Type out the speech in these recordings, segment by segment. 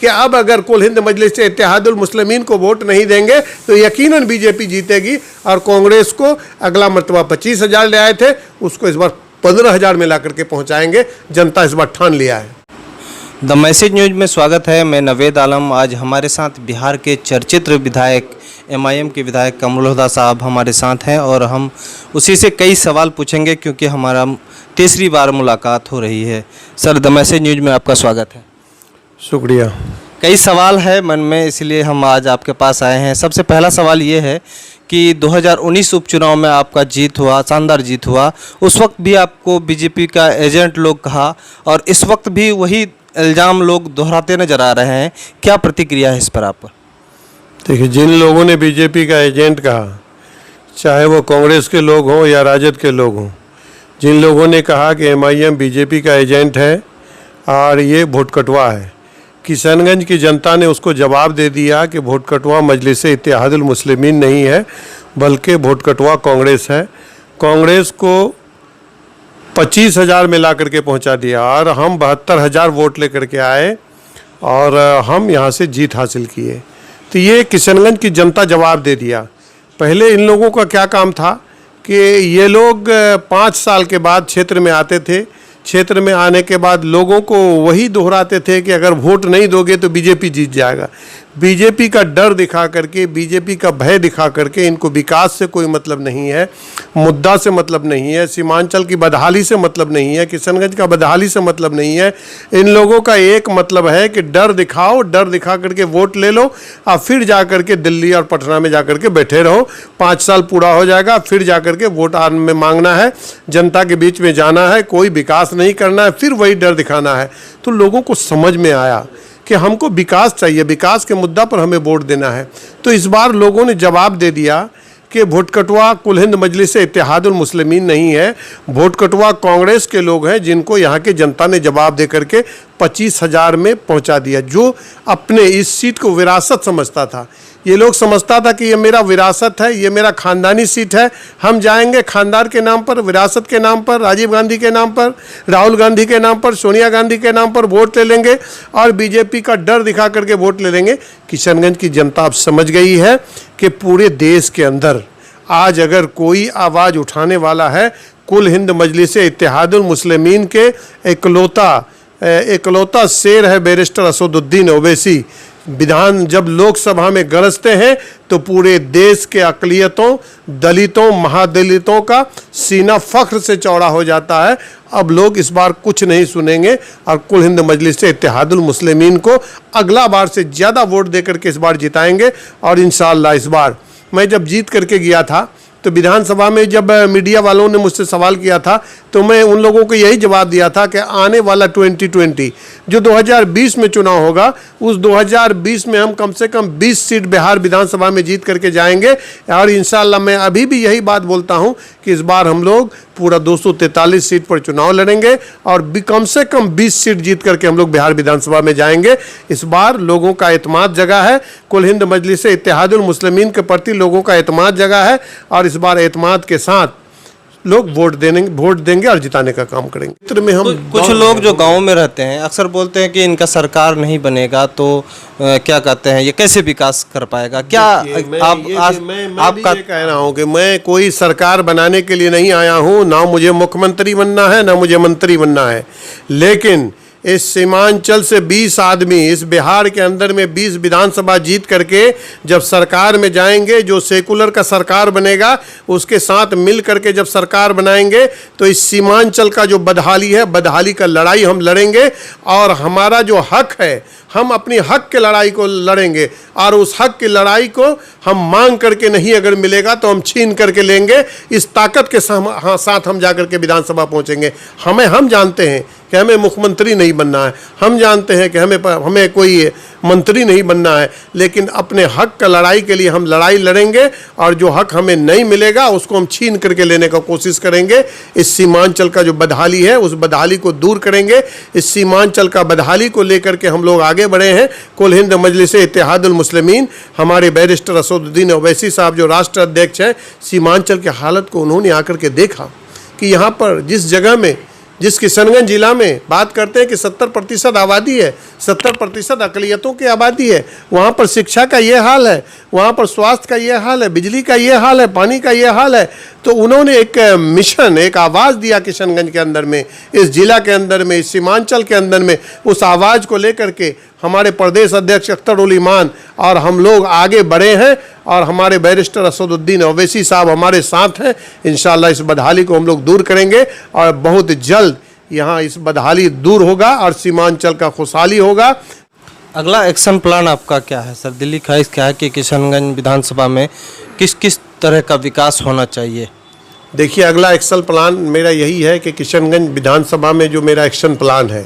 कि अब अगर कुल हिंद मजलिस इत्तेहादुल मुस्लिमीन को वोट नहीं देंगे तो यकीनन बीजेपी जीतेगी और कांग्रेस को अगला मरतबा 25,000 ले आए थे उसको इस बार 15,000 में ला करके पहुंचाएंगे। जनता इस बार ठान लिया है। द मैसेज न्यूज में स्वागत है। मैं नवेद आलम। आज हमारे साथ बिहार के चर्चित विधायक MIM के विधायक कमरुल हुदा साहब हमारे साथ हैं और हम उसी से कई सवाल पूछेंगे क्योंकि हमारा तीसरी बार मुलाकात हो रही है। सर, द मैसेज न्यूज में आपका स्वागत है। शुक्रिया। कई सवाल है मन में, इसलिए हम आज आपके पास आए हैं। सबसे पहला सवाल ये है कि 2019 उपचुनाव में आपका जीत हुआ, शानदार जीत हुआ। उस वक्त भी आपको बीजेपी का एजेंट लोग कहा और इस वक्त भी वही इल्ज़ाम लोग दोहराते नजर आ रहे हैं। क्या प्रतिक्रिया है इस पर आप? देखिए, जिन लोगों ने बीजेपी का एजेंट कहा, चाहे वो कांग्रेस के लोग हों या राजद के लोग हों, जिन लोगों ने कहा कि MIM बीजेपी का एजेंट है और ये वोट कटवा है, किशनगंज की जनता ने उसको जवाब दे दिया कि वोट कटवा मजलिस इत्तेहादुल मुस्लिमीन नहीं है बल्कि वोट कटवा कांग्रेस है। कांग्रेस को 25,000 में ला करके पहुंचा दिया और हम 72,000 वोट लेकर के आए और हम यहां से जीत हासिल किए। तो ये किशनगंज की जनता जवाब दे दिया। पहले इन लोगों का क्या काम था कि ये लोग 5 साल के बाद क्षेत्र में आते थे। क्षेत्र में आने के बाद लोगों को वही दोहराते थे कि अगर वोट नहीं दोगे तो बीजेपी जीत जाएगा। बीजेपी का डर दिखा करके, बीजेपी का भय दिखा करके इनको विकास से कोई मतलब नहीं है, मुद्दा से मतलब नहीं है, सीमांचल की बदहाली से मतलब नहीं है, किशनगंज का बदहाली से मतलब नहीं है। इन लोगों का एक मतलब है कि डर दिखाओ, डर दिखा करके वोट ले लो और फिर जा करके दिल्ली और पटना में जा करके बैठे रहो। 5 साल पूरा हो जाएगा, फिर जा करके वोट में मांगना है, जनता के बीच में जाना है, कोई विकास नहीं करना है, फिर वही डर दिखाना है। तो लोगों को समझ में आया कि हमको विकास चाहिए, विकास के मुद्दा पर हमें वोट देना है। तो इस बार लोगों ने जवाब दे दिया कि वोट कटवा कुल हिंद मजलिस इत्तेहादुल मुस्लिमीन नहीं है, वोट कटवा कांग्रेस के लोग हैं, जिनको यहाँ के जनता ने जवाब दे करके 25,000 में पहुँचा दिया। जो अपने इस सीट को विरासत समझता था, ये लोग समझता था कि ये मेरा विरासत है, ये मेरा खानदानी सीट है, हम जाएंगे खानदान के नाम पर, विरासत के नाम पर, राजीव गांधी के नाम पर, राहुल गांधी के नाम पर, सोनिया गांधी के नाम पर वोट ले लेंगे और बीजेपी का डर दिखा करके वोट ले लेंगे। किशनगंज की जनता अब समझ गई है कि पूरे देश के अंदर आज अगर कोई आवाज़ उठाने वाला है, कुल हिंद मजलिस इत्तेहादुल मुस्लिमीन के इकलौता शेर है बैरिस्टर असदुद्दीन ओवैसी। विधान जब लोकसभा में गरजते हैं तो पूरे देश के अक़लियतों, दलितों, महादलितों का सीना फख्र से चौड़ा हो जाता है। अब लोग इस बार कुछ नहीं सुनेंगे और कुल हिंद मजलिस इत्तेहादुल मुस्लिमीन को अगला बार से ज़्यादा वोट देकर के इस बार जिताएंगे। और इंशाअल्लाह इस बार मैं जब जीत करके गया था तो विधानसभा में जब मीडिया वालों ने मुझसे सवाल किया था तो मैं उन लोगों को यही जवाब दिया था कि आने वाला 2020 जो 2020 में चुनाव होगा, उस 2020 में हम कम से कम 20 सीट बिहार विधानसभा में जीत करके जाएंगे। और इंशाअल्लाह मैं अभी भी यही बात बोलता हूं कि इस बार हम लोग पूरा 243 सीट पर चुनाव लड़ेंगे और कम से कम 20 सीट जीत करके हम लोग बिहार विधानसभा में जाएंगे। इस बार लोगों का एतमाद जगा है, कुल हिंद मजलिस इत्तेहादुल मुस्लिमीन के प्रति लोगों का एतमाद जगा है और इस बार एतमाद के साथ लोग वोट देंगे और जिताने का काम करेंगे। चित्र में हम कुछ लोग जो गांव में रहते हैं अक्सर बोलते हैं कि इनका सरकार नहीं बनेगा तो क्या कहते हैं, ये कैसे विकास कर पाएगा? क्या आपका कह रहा हूँ कि मैं कोई सरकार बनाने के लिए नहीं आया हूँ, ना मुझे मुख्यमंत्री बनना है, ना मुझे मंत्री बनना है। लेकिन इस सीमांचल से 20 आदमी इस बिहार के अंदर में 20 विधानसभा जीत करके जब सरकार में जाएंगे, जो सेकुलर का सरकार बनेगा उसके साथ मिल करके जब सरकार बनाएंगे तो इस सीमांचल का जो बदहाली है, बदहाली का लड़ाई हम लड़ेंगे और हमारा जो हक है, हम अपनी हक के लड़ाई को लड़ेंगे और उस हक की लड़ाई को हम मांग करके नहीं अगर मिलेगा तो हम छीन करके लेंगे। इस ताकत के साथ हम जाकर के विधानसभा पहुंचेंगे। हम जानते हैं कि हमें मुख्यमंत्री नहीं बनना है, हम जानते हैं कि हमें कोई मंत्री नहीं बनना है, लेकिन अपने हक का लड़ाई के लिए हम लड़ाई लड़ेंगे और जो हक हमें नहीं मिलेगा उसको हम छीन करके लेने का कोशिश करेंगे। इस सीमांचल का जो बदहाली है उस बदहाली को दूर करेंगे। इस सीमांचल का बदहाली को लेकर के हम लोग आगे बढ़े हैं। कुल हिंद मजलिस इत्तेहादुल मुस्लिमीन, हमारे बैरिस्टर असदुद्दीन ओवैसी साहब जो राष्ट्र अध्यक्ष हैं, सीमांचल की हालत को उन्होंने आकर के देखा कि यहाँ पर जिस जगह में जिस किशनगंज जिला में बात करते हैं कि 70% आबादी है, 70% अकलियतों की आबादी है, वहाँ पर शिक्षा का ये हाल है, वहाँ पर स्वास्थ्य का ये हाल है, बिजली का ये हाल है, पानी का ये हाल है। तो उन्होंने एक मिशन, एक आवाज़ दिया किशनगंज के अंदर में, इस जिला के अंदर में, इस सीमांचल के अंदर में। उस आवाज़ को लेकर के हमारे प्रदेश अध्यक्ष अख्तर उल ईमान और हम लोग आगे बढ़े हैं और हमारे बैरिस्टर असदुद्दीन ओवैसी साहब हमारे साथ हैं। इंशाल्लाह इस बदहाली को हम लोग दूर करेंगे और बहुत जल्द यहाँ इस बदहाली दूर होगा और सीमांचल का खुशहाली होगा। अगला एक्शन प्लान आपका क्या है सर? दिल्ली ख्वाहिश क्या है कि किशनगंज विधानसभा में किस किस तरह का विकास होना चाहिए? देखिए, अगला एक्शन प्लान मेरा यही है कि किशनगंज विधानसभा में जो मेरा एक्शन प्लान है,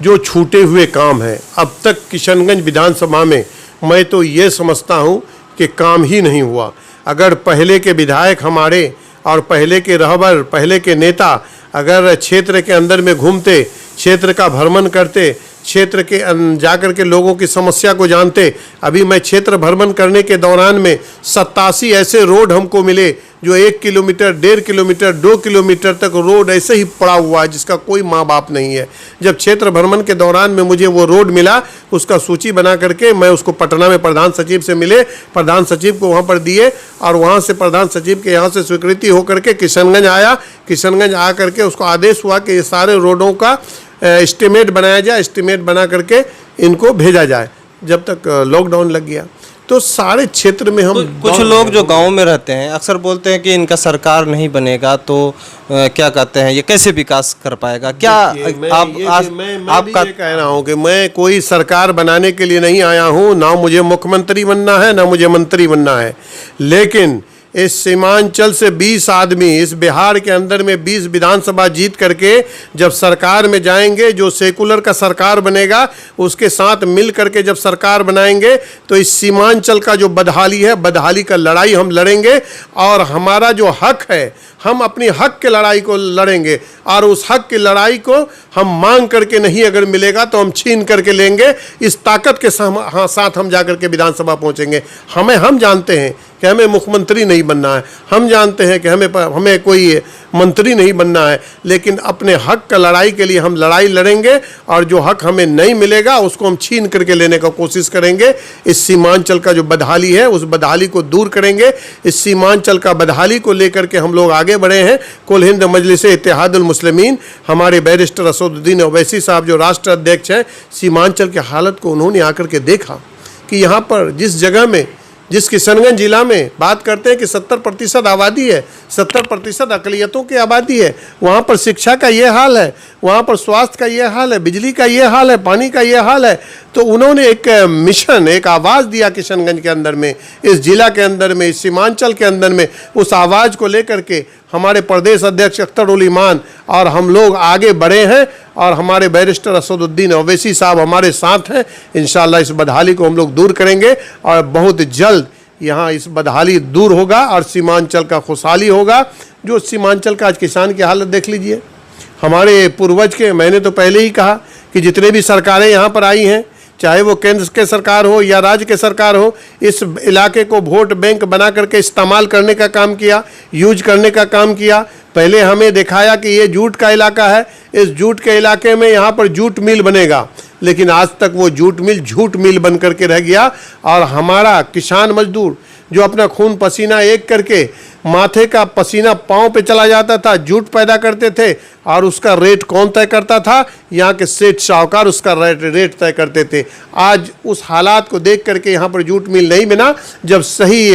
जो छूटे हुए काम है, अब तक किशनगंज विधानसभा में मैं तो ये समझता हूँ कि काम ही नहीं हुआ। अगर पहले के विधायक हमारे और पहले के रहबर, पहले के नेता अगर क्षेत्र के अंदर में घूमते, क्षेत्र का भ्रमण करते, क्षेत्र के जाकर के लोगों की समस्या को जानते। अभी मैं क्षेत्र भ्रमण करने के दौरान में 87 ऐसे रोड हमको मिले जो 1 किलोमीटर, 1.5 किलोमीटर, 2 किलोमीटर तक रोड ऐसे ही पड़ा हुआ है जिसका कोई माँ बाप नहीं है। जब क्षेत्र भ्रमण के दौरान में मुझे वो रोड मिला, उसका सूची बना करके मैं उसको पटना में प्रधान सचिव से मिले, प्रधान सचिव को वहाँ पर दिए और वहाँ से प्रधान सचिव के यहाँ से स्वीकृति होकर के किशनगंज आया। किशनगंज आ करके उसको आदेश हुआ कि ये सारे रोडों का एस्टिमेट बनाया जाए, एस्टिमेट बना करके इनको भेजा जाए। जब तक लॉकडाउन लग गया तो सारे क्षेत्र में हम कुछ लोग जो गांव में रहते हैं अक्सर बोलते हैं कि इनका सरकार नहीं बनेगा तो क्या कहते हैं, ये कैसे विकास कर पाएगा? क्या आपका कह रहा हूँ कि मैं कोई सरकार बनाने के लिए नहीं आया हूँ, ना मुझे मुख्यमंत्री बनना है, ना मुझे मंत्री बनना है। लेकिन इस सीमांचल से 20 आदमी इस बिहार के अंदर में 20 विधानसभा जीत करके जब सरकार में जाएंगे, जो सेकुलर का सरकार बनेगा उसके साथ मिल करके जब सरकार बनाएंगे तो इस सीमांचल का जो बदहाली है, बदहाली का लड़ाई हम लड़ेंगे और हमारा जो हक है, हम अपनी हक के लड़ाई को लड़ेंगे और उस हक की लड़ाई को हम मांग करके नहीं अगर मिलेगा तो हम छीन करके लेंगे। इस ताकत के साथ हम जाकर के विधानसभा पहुंचेंगे। हम जानते हैं कि हमें मुख्यमंत्री नहीं बनना है, हम जानते हैं कि हमें कोई मंत्री नहीं बनना है, लेकिन अपने हक का लड़ाई के लिए हम लड़ाई लड़ेंगे और जो हक हमें नहीं मिलेगा उसको हम छीन करके लेने का कोशिश करेंगे। इस सीमांचल का जो बदहाली है उस बदहाली को दूर करेंगे। इस सीमांचल का बदहाली को लेकर के हम लोग आगे बढ़े हैं। कुल हिंद मजलिस इत्तेहादुल मुस्लिमीन, हमारे बैरिस्टर असदुद्दीन ओवैसी साहब जो राष्ट्र अध्यक्ष हैं, सीमांचल की हालत को उन्होंने आकर के देखा कि यहाँ पर जिस जगह में, जिस किशनगंज जिला में बात करते हैं कि 70% आबादी है, 70% अकलियतों की आबादी है, वहाँ पर शिक्षा का ये हाल है, वहाँ पर स्वास्थ्य का ये हाल है, बिजली का ये हाल है, पानी का ये हाल है। तो उन्होंने एक मिशन, एक आवाज़ दिया किशनगंज के अंदर में, इस जिला के अंदर में, इस सीमांचल के अंदर में। उस आवाज़ को लेकर के हमारे प्रदेश अध्यक्ष अख्तर उल ईमान और हम लोग आगे बढ़े हैं और हमारे बैरिस्टर असदुद्दीन ओवैसी साहब हमारे साथ हैं। इंशाल्लाह इस बदहाली को हम लोग दूर करेंगे और बहुत जल्द यहाँ इस बदहाली दूर होगा और सीमांचल का खुशहाली होगा। जो सीमांचल का आज किसान की हालत देख लीजिए। हमारे पूर्वज के, मैंने तो पहले ही कहा कि जितने भी सरकारें यहाँ पर आई हैं, चाहे वो केंद्र के सरकार हो या राज्य के सरकार हो, इस इलाके को वोट बैंक बना करके इस्तेमाल करने का काम किया, यूज करने का काम किया। पहले हमें दिखाया कि ये जूट का इलाका है, इस जूट के इलाके में यहाँ पर जूट मिल बनेगा, लेकिन आज तक वो जूट मिल झूठ मिल बन करके रह गया। और हमारा किसान मजदूर जो अपना खून पसीना एक करके, माथे का पसीना पाँव पे चला जाता था, जूट पैदा करते थे और उसका रेट कौन तय करता था? यहाँ के सेठ साहूकार उसका रेट तय करते थे। आज उस हालात को देख करके यहाँ पर जूट मिल नहीं बना। जब सही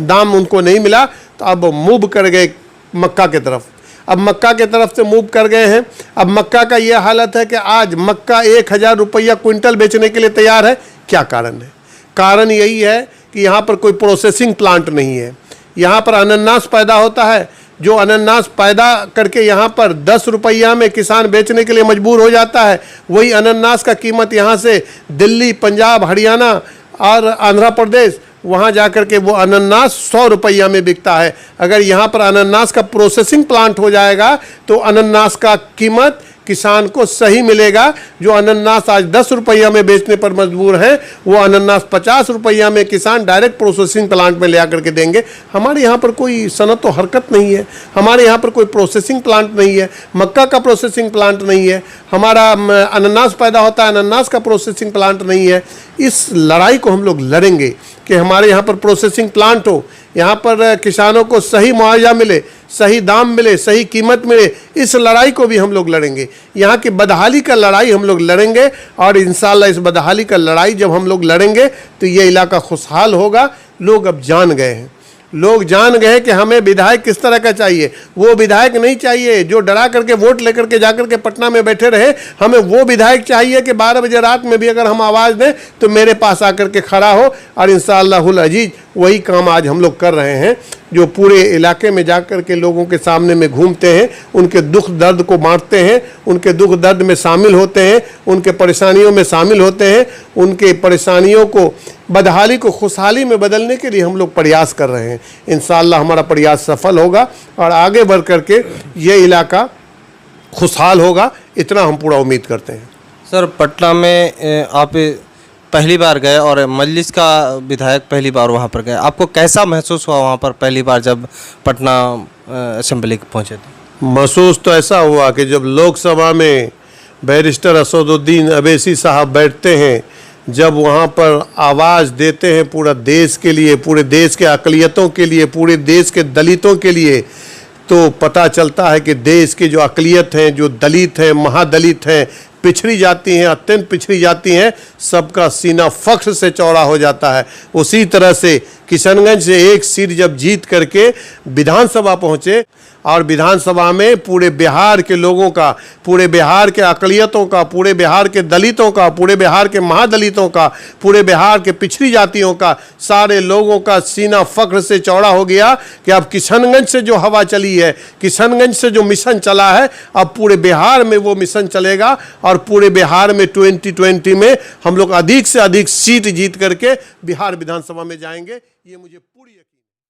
दाम उनको नहीं मिला तो अब मूव कर गए मक्का की तरफ। अब मक्का की तरफ से मूव कर गए हैं। अब मक्का का ये हालत है कि आज मक्का 1000 रुपया क्विंटल बेचने के लिए तैयार है। क्या कारण है? कारण यही है कि यहाँ पर कोई प्रोसेसिंग प्लांट नहीं है। यहाँ पर अनानास पैदा होता है, जो अनानास पैदा करके यहाँ पर 10 रुपया में किसान बेचने के लिए मजबूर हो जाता है। वही अनानास का कीमत यहाँ से दिल्ली, पंजाब, हरियाणा और आंध्र प्रदेश, वहाँ जाकर के वो अनानास 100 रुपया में बिकता है। अगर यहाँ पर अनानास का प्रोसेसिंग प्लांट हो जाएगा तो अनानास का कीमत किसान को सही मिलेगा। जो अनानास आज 10 रुपया में बेचने पर मजबूर है, वो अनानास 50 रुपया में किसान डायरेक्ट प्रोसेसिंग प्लांट में ले आकर के देंगे। हमारे यहाँ पर कोई सनत व हरकत नहीं है, हमारे यहाँ पर कोई प्रोसेसिंग प्लांट नहीं है, मक्का का प्रोसेसिंग प्लांट नहीं है, हमारा अनानास पैदा होता है, अनानास का प्रोसेसिंग प्लांट नहीं है। इस लड़ाई को हम लोग लड़ेंगे कि हमारे यहाँ पर प्रोसेसिंग प्लांट हो, यहाँ पर किसानों को सही मुआवजा मिले, सही दाम मिले, सही कीमत मिले। इस लड़ाई को भी हम लोग लड़ेंगे। यहाँ की बदहाली का लड़ाई हम लोग लड़ेंगे और इंशाल्लाह इस बदहाली का लड़ाई जब हम लोग लड़ेंगे तो ये इलाका खुशहाल होगा। लोग अब जान गए हैं, लोग जान गए कि हमें विधायक किस तरह का चाहिए। वो विधायक नहीं चाहिए जो डरा करके वोट लेकर के जाकर के पटना में बैठे रहे। हमें वो विधायक चाहिए कि 12 बजे रात में भी अगर हम आवाज़ दें तो मेरे पास आकर के खड़ा हो। और इंशाअल्लाहुल अजीज वही काम आज हम लोग कर रहे हैं, जो पूरे इलाके में जाकर के लोगों के सामने में घूमते हैं, उनके दुख दर्द को बांटते हैं, उनके दुख दर्द में शामिल होते हैं, उनके परेशानियों में शामिल होते हैं, उनके परेशानियों को बदहाली को खुशहाली में बदलने के लिए हम लोग प्रयास कर रहे हैं। इंशाअल्लाह हमारा प्रयास सफल होगा और आगे बढ़ करके ये इलाका खुशहाल होगा, इतना हम पूरा उम्मीद करते हैं। सर, पटना में आप पहली बार गए और मजलिस का विधायक पहली बार वहाँ पर गए, आपको कैसा महसूस हुआ वहाँ पर पहली बार जब पटना असेंबली पहुँचे थे? महसूस तो ऐसा हुआ कि जब लोकसभा में बैरिस्टर असदुद्दीन अवैसी साहब बैठते हैं, जब वहाँ पर आवाज़ देते हैं पूरा देश के लिए, पूरे देश के अक़लियतों के लिए, पूरे देश के दलितों के लिए, तो पता चलता है कि देश के जो अक़लियत हैं, जो दलित हैं, महादलित हैं, पिछड़ी जाती हैं, अत्यंत पिछड़ी जाती हैं, सबका सीना फख्र से चौड़ा हो जाता है। उसी तरह से किशनगंज से एक सीट जब जीत करके विधानसभा पहुँचे और विधानसभा में पूरे बिहार के लोगों का, पूरे बिहार के अक़लियतों का, पूरे बिहार के दलितों का, पूरे बिहार के महादलितों का, पूरे बिहार के पिछड़ी जातियों का, सारे लोगों का सीना फख्र से चौड़ा हो गया कि अब किशनगंज से जो हवा चली है, किशनगंज से जो मिशन चला है, अब पूरे बिहार में वो मिशन चलेगा और पूरे बिहार में 2020 में हम लोग अधिक से अधिक सीट जीत करके बिहार विधानसभा में जाएंगे। ये मुझे पूरी